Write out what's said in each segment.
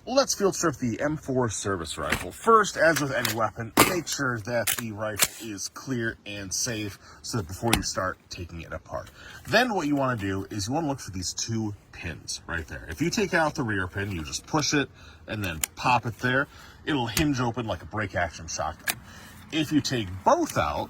Let's field strip the M4 service rifle. First, as with any weapon, make sure that the rifle is clear and safe so that before you start taking it apart. Then what you want to do is you want to look for these two pins right there. If you take out the rear pin, you just push it and then pop it there. It'll hinge open like a break action shotgun. If you take both out,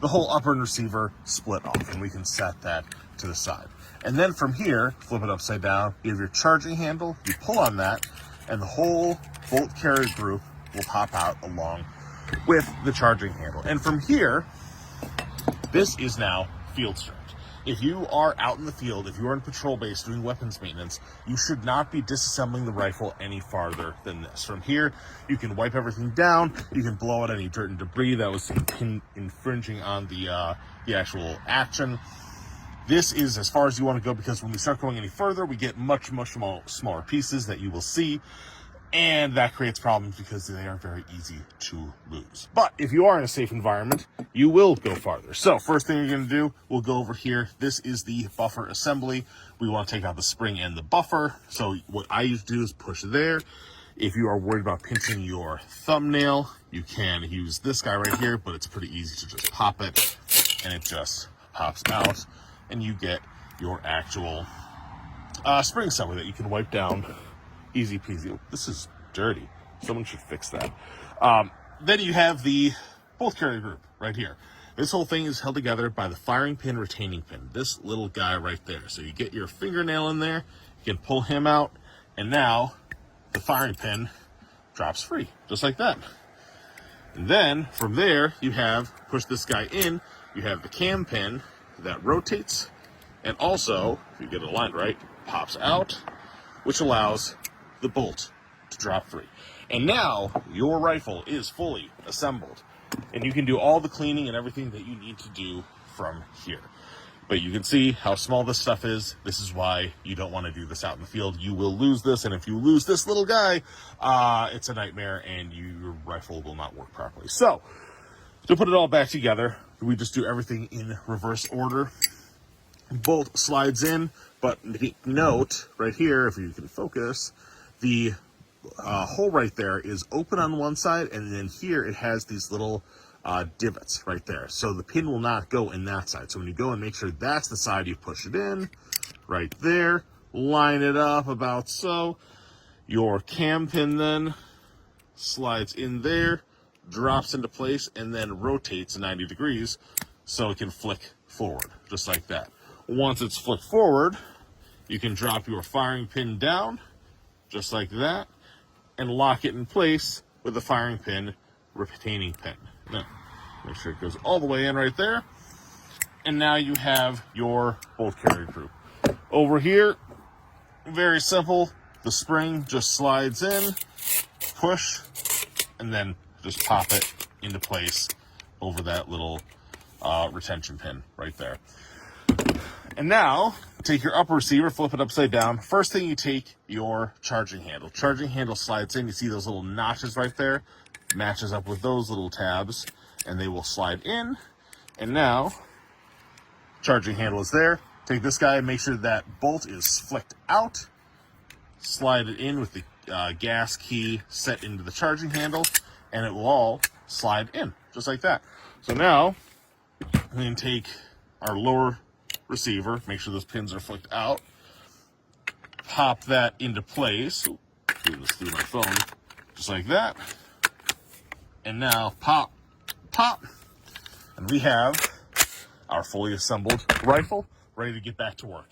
the whole upper and receiver split off, and we can set that to the side. And then from here, flip it upside down, you have your charging handle, you pull on that, and the whole bolt carrier group will pop out along with the charging handle. And from here, this is now field stripped. If you are out in the field, if you are in patrol base doing weapons maintenance, you should not be disassembling the rifle any farther than this. From here, you can wipe everything down, you can blow out any dirt and debris that was infringing on the actual action. This is as far as you want to go, because when we start going any further, we get much smaller pieces that you will see, and that creates problems because they are very easy to lose. But if you are in a safe environment, you will go farther. So first thing you're going to do, we'll go over here. This is the buffer assembly. We want to take out the spring and the buffer. So what I usually do is push there. If you are worried about pinching your thumbnail, you can use this guy right here, but it's pretty easy to just pop it, and it just pops out, and you get your actual spring assembly that you can wipe down. Easy peasy. Oh, this is dirty. Someone should fix that. Then you have the bolt carrier group right here. This whole thing is held together by the firing pin retaining pin. This little guy right there. So you get your fingernail in there, you can pull him out, and now the firing pin drops free, just like that. And then from there, you have, push this guy in, you have the cam pin that rotates, and also, if you get it aligned right, pops out, which allows the bolt to drop free. And now your rifle is fully assembled, and you can do all the cleaning and everything that you need to do from here. But you can see how small this stuff is. This is why you don't want to do this out in the field. You will lose this, and if you lose this little guy, it's a nightmare, and your rifle will not work properly. So to put it all back together, we just do everything in reverse order. Bolt slides in, but note right here, if you can focus, the hole right there is open on one side, and then here it has these little divots right there. So the pin will not go in that side. So when you go and make sure that's the side, you push it in right there, line it up about so. Your cam pin then slides in there, drops into place, and then rotates 90 degrees so it can flick forward, just like that. Once it's flipped forward, you can drop your firing pin down, just like that, and lock it in place with the firing pin retaining pin. Now, make sure it goes all the way in right there. And now you have your bolt carrier group. Over here, very simple. The spring just slides in, push, and then just pop it into place over that little retention pin right there. And now, take your upper receiver, flip it upside down. First thing, you take your charging handle. Charging handle slides in. You see those little notches right there? Matches up with those little tabs, and they will slide in. And now, charging handle is there. Take this guy and make sure that bolt is flicked out. Slide it in with the gas key set into the charging handle, and it will all slide in, just like that. So now, we can take our lower receiver, make sure those pins are flicked out, pop that into place. Ooh, doing this through my phone, just like that. And now pop, pop, and we have our fully assembled rifle ready to get back to work.